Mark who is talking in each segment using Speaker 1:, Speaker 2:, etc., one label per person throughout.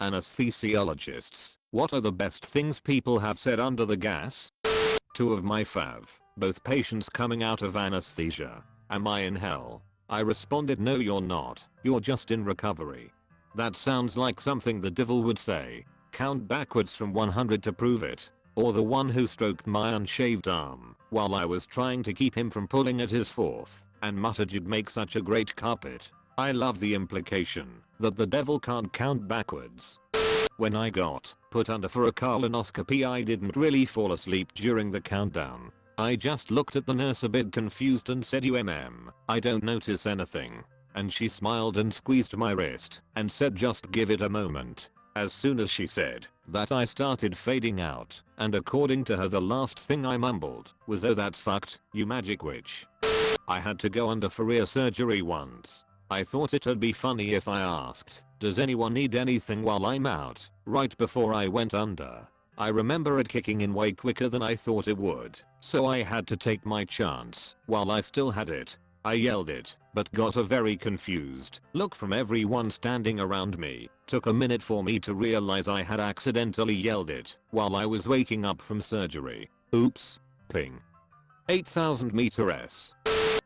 Speaker 1: Anesthesiologists, what are the best things people have said under the gas? Two of my fav, both patients coming out of anesthesia. Am I in hell? I responded, no you're not, you're just in recovery. That sounds like something the devil would say. Count backwards from 100 to prove it. Or the one who stroked my unshaved arm while I was trying to keep him from pulling at his fourth and muttered you'd make such a great carpet. I love the implication that the devil can't count backwards. When I got put under for a colonoscopy I didn't really fall asleep during the countdown. I just looked at the nurse a bit confused and said I don't notice anything. And she smiled and squeezed my wrist and said just give it a moment. As soon as she said that I started fading out, and according to her the last thing I mumbled was oh that's fucked, you magic witch. I had to go under for ear surgery once. I thought it'd be funny if I asked, does anyone need anything while I'm out, right before I went under. I remember it kicking in way quicker than I thought it would, so I had to take my chance while I still had it. I yelled it, but got a very confused look from everyone standing around me. Took a minute for me to realize I had accidentally yelled it while I was waking up from surgery. Oops. Ping. 8,000 meters.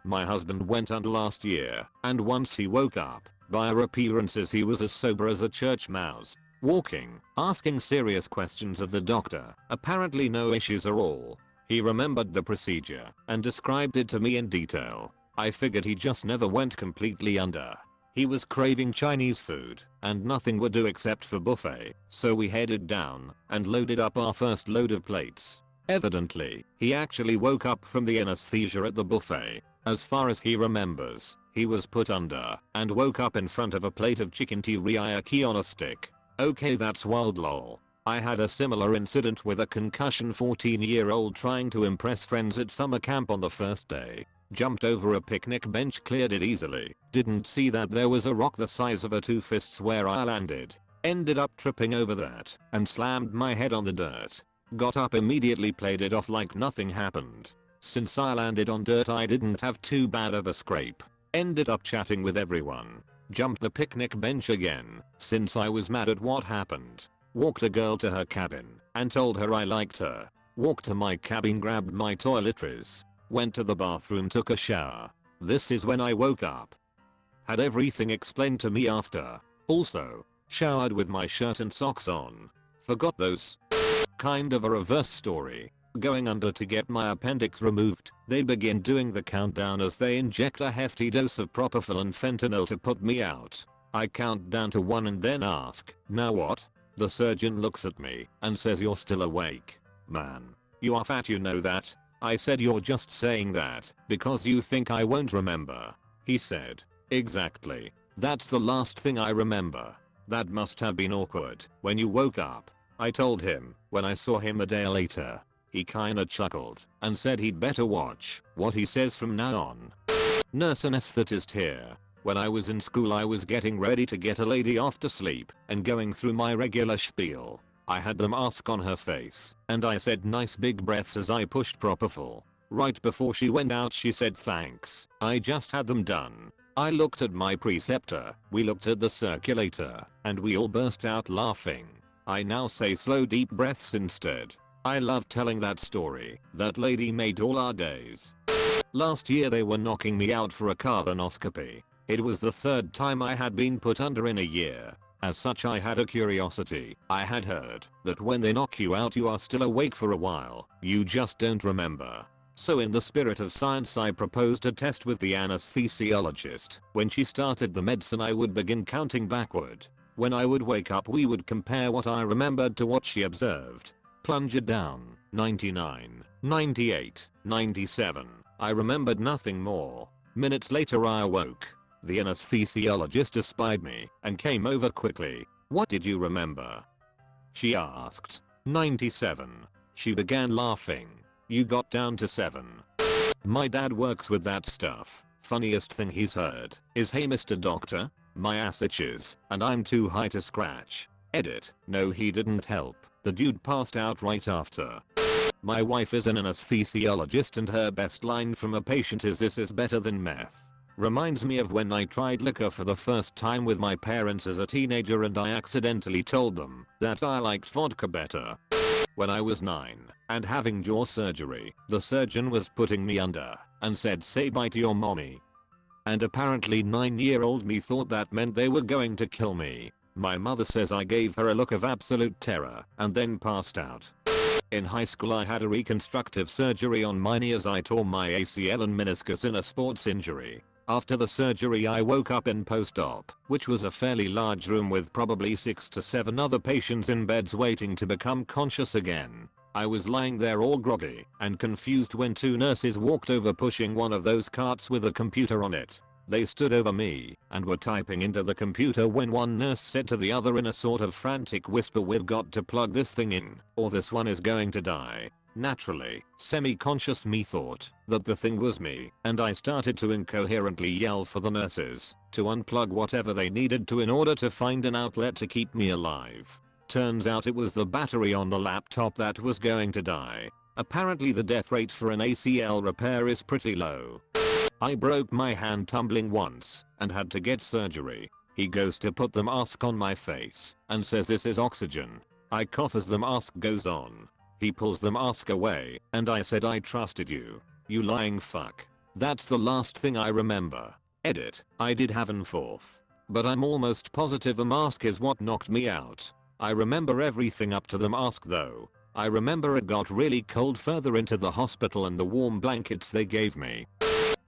Speaker 1: My husband went under last year, and once he woke up, by our appearances he was as sober as a church mouse. Walking, asking serious questions of the doctor, apparently no issues at all. He remembered the procedure and described it to me in detail. I figured he just never went completely under. He was craving Chinese food and nothing would do except for buffet, so we headed down and loaded up our first load of plates. Evidently, he actually woke up from the anesthesia at the buffet. As far as he remembers, he was put under and woke up in front of a plate of chicken teriyaki on a stick. Okay, that's wild lol. I had a similar incident with a concussion 14-year-old trying to impress friends at summer camp on the first day. Jumped over a picnic bench, cleared it easily. Didn't see that there was a rock the size of a two fists where I landed. Ended up tripping over that and slammed my head on the dirt. Got up immediately, played it off like nothing happened. Since I landed on dirt I didn't have too bad of a scrape. Ended up chatting with everyone. Jumped the picnic bench again since I was mad at what happened. Walked a girl to her cabin and told her I liked her. Walked to my cabin, grabbed my toiletries. Went to the bathroom, took a shower. This is when I woke up. Had everything explained to me after. Also, showered with my shirt and socks on. Forgot those. Kind of a reverse story. Going under to get my appendix removed, they begin doing the countdown as they inject a hefty dose of propofol and fentanyl to put me out. I count down to 1 and then ask, now what? The surgeon looks at me and says you're still awake. Man, you are fat, you know that? I said you're just saying that because you think I won't remember. He said, exactly. That's the last thing I remember. That must have been awkward when you woke up. I told him when I saw him a day later. He kinda chuckled and said he'd better watch what he says from now on. Nurse anesthetist here. When I was in school I was getting ready to get a lady off to sleep and going through my regular spiel. I had the mask on her face and I said nice big breaths as I pushed propofol. Right before she went out she said thanks, I just had them done. I looked at my preceptor, we looked at the circulator, and we all burst out laughing. I now say slow deep breaths instead. I love telling that story. That lady made all our days. Last year they were knocking me out for a colonoscopy. It was the third time I had been put under in a year. As such I had a curiosity. I had heard that when they knock you out you are still awake for a while. You just don't remember. So in the spirit of science I proposed a test with the anesthesiologist. When she started the medicine I would begin counting backward. When I would wake up we would compare what I remembered to what she observed. Plunge it down. 99, 98, 97. I remembered nothing more. Minutes later I awoke. The anesthesiologist espied me and came over quickly. What did you remember? She asked. 97. She began laughing. You got down to 7. My dad works with that stuff. Funniest thing he's heard is hey Mr. Doctor, my ass itches and I'm too high to scratch. Edit. No, he didn't help. The dude passed out right after. My wife is an anesthesiologist and her best line from a patient is this is better than meth. Reminds me of when I tried liquor for the first time with my parents as a teenager and I accidentally told them that I liked vodka better. When I was 9 and having jaw surgery, the surgeon was putting me under and said say bye to your mommy. And apparently 9-year-old me thought that meant they were going to kill me. My mother says I gave her a look of absolute terror and then passed out. In high school I had a reconstructive surgery on my knee as I tore my ACL and meniscus in a sports injury. After the surgery I woke up in post-op, which was a fairly large room with probably 6 to 7 other patients in beds waiting to become conscious again. I was lying there all groggy and confused when 2 nurses walked over pushing one of those carts with a computer on it. They stood over me and were typing into the computer when one nurse said to the other in a sort of frantic whisper, "We've got to plug this thing in or this one is going to die." Naturally, semi-conscious me thought that the thing was me and I started to incoherently yell for the nurses to unplug whatever they needed to in order to find an outlet to keep me alive. Turns out it was the battery on the laptop that was going to die. Apparently the death rate for an ACL repair is pretty low. I broke my hand tumbling once and had to get surgery. He goes to put the mask on my face and says this is oxygen. I cough as the mask goes on. He pulls the mask away and I said I trusted you. You lying fuck. That's the last thing I remember. Edit. I did have an fourth. But I'm almost positive the mask is what knocked me out. I remember everything up to the mask though. I remember it got really cold further into the hospital and the warm blankets they gave me.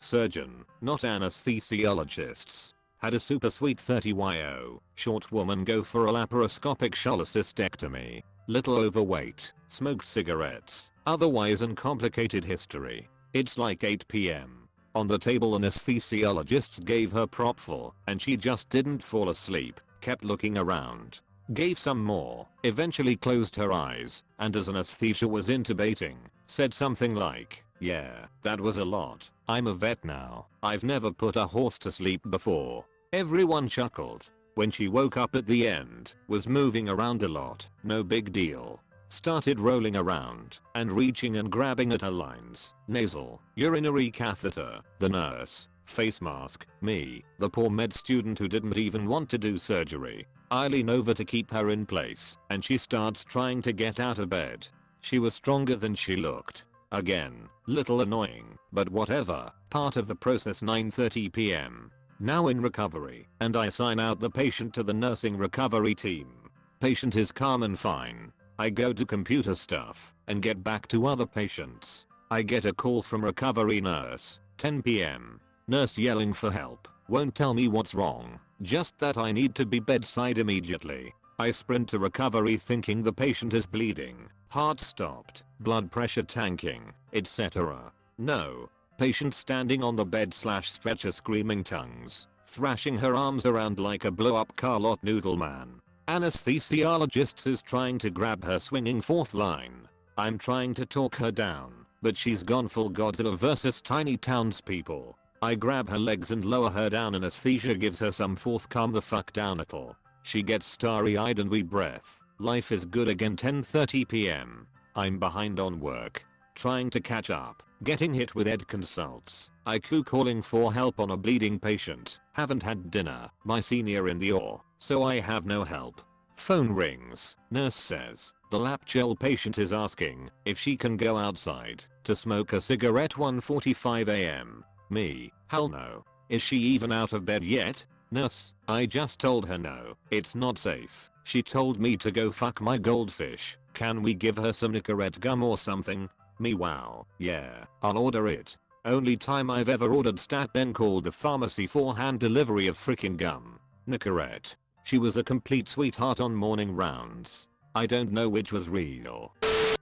Speaker 1: Surgeon, not anesthesiologists. Had a super sweet 30yo short woman go for a laparoscopic cholecystectomy. Little overweight, smoked cigarettes, otherwise uncomplicated history. It's like 8 p.m. On the table anesthesiologists gave her propofol and she just didn't fall asleep, kept looking around. Gave some more, eventually closed her eyes, and as anesthesia was intubating, said something like, "Yeah, that was a lot. I'm a vet now. I've never put a horse to sleep before." Everyone chuckled. When she woke up at the end, was moving around a lot, no big deal. Started rolling around and reaching and grabbing at her lines, nasal, urinary catheter, the nurse, face mask, me, the poor med student who didn't even want to do surgery. I lean over to keep her in place and she starts trying to get out of bed. She was stronger than she looked. Again, little annoying, but whatever, part of the process. 9:30 p.m. Now in recovery, and I sign out the patient to the nursing recovery team. Patient is calm and fine. I go to computer stuff and get back to other patients. I get a call from recovery nurse, 10 p.m. Nurse yelling for help, won't tell me what's wrong, just that I need to be bedside immediately. I sprint to recovery thinking the patient is bleeding, heart stopped, blood pressure tanking, etc. No. Patient standing on the bed/stretcher screaming tongues, thrashing her arms around like a blow-up Carlot noodle man. Anesthesiologist is trying to grab her swinging fourth line. I'm trying to talk her down, but she's gone full Godzilla versus tiny townspeople. I grab her legs and lower her down. Anesthesia gives her some fourth calm the fuck down little. She gets starry-eyed and we breath. Life is good again. 10:30 p.m. I'm behind on work. Trying to catch up. Getting hit with ed consults. IQ calling for help on a bleeding patient. Haven't had dinner. My senior in the OR, so I have no help. Phone rings. Nurse says the lap gel patient is asking if she can go outside to smoke a cigarette. 1:45 a.m. Me. Hell no. Is she even out of bed yet? Nurse. I just told her no. It's not safe. She told me to go fuck my goldfish. Can we give her some Nicorette gum or something? Me. Wow. Yeah. I'll order it. Only time I've ever ordered stat then called the pharmacy for hand delivery of freaking gum. Nicorette. She was a complete sweetheart on morning rounds. I don't know which was real.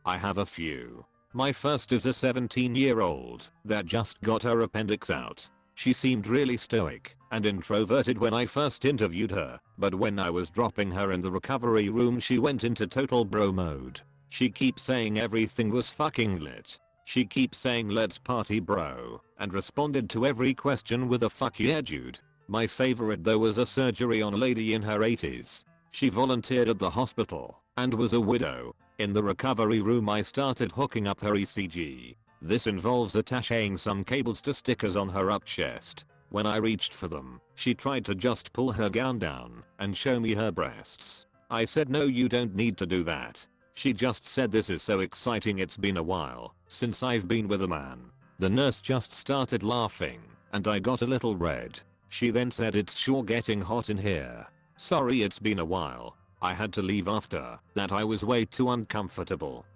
Speaker 1: I have a few. My first is a 17-year-old that just got her appendix out. She seemed really stoic and introverted when I first interviewed her, but when I was dropping her in the recovery room she went into total bro mode. She keeps saying everything was fucking lit. She keeps saying let's party bro, and responded to every question with a fuck yeah dude. My favorite though was a surgery on a lady in her 80s. She volunteered at the hospital and was a widow. In the recovery room I started hooking up her ECG. This involves attaching some cables to stickers on her up chest. When I reached for them, she tried to just pull her gown down and show me her breasts. I said no, you don't need to do that. She just said this is so exciting, it's been a while since I've been with a man. The nurse just started laughing and I got a little red. She then said it's sure getting hot in here. Sorry, it's been a while. I had to leave after that. I was way too uncomfortable.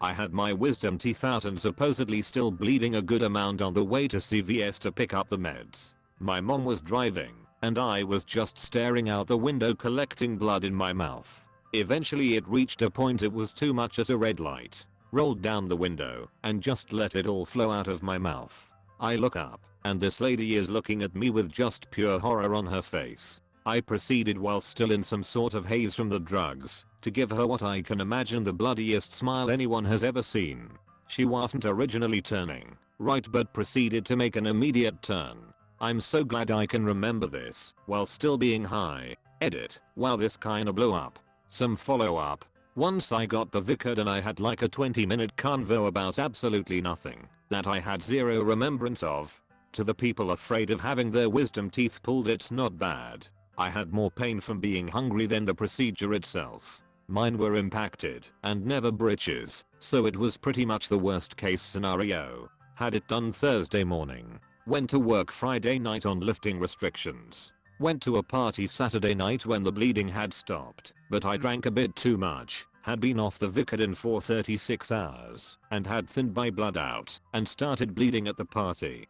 Speaker 1: I had my wisdom teeth out and supposedly still bleeding a good amount on the way to CVS to pick up the meds. My mom was driving and I was just staring out the window collecting blood in my mouth. Eventually it reached a point it was too much at a red light. Rolled down the window and just let it all flow out of my mouth. I look up and this lady is looking at me with just pure horror on her face. I proceeded, while still in some sort of haze from the drugs, to give her what I can imagine the bloodiest smile anyone has ever seen. She wasn't originally turning right but proceeded to make an immediate turn. I'm so glad I can remember this while still being high. Edit. Wow, this kinda blew up. Some follow up. Once I got the Vicard and I had like a 20-minute convo about absolutely nothing that I had zero remembrance of. To the people afraid of having their wisdom teeth pulled, it's not bad. I had more pain from being hungry than the procedure itself. Mine were impacted and never britches, so it was pretty much the worst case scenario. Had it done Thursday morning. Went to work Friday night on lifting restrictions. Went to a party Saturday night when the bleeding had stopped, but I drank a bit too much, had been off the Vicodin for 36 hours, and had thinned my blood out and started bleeding at the party.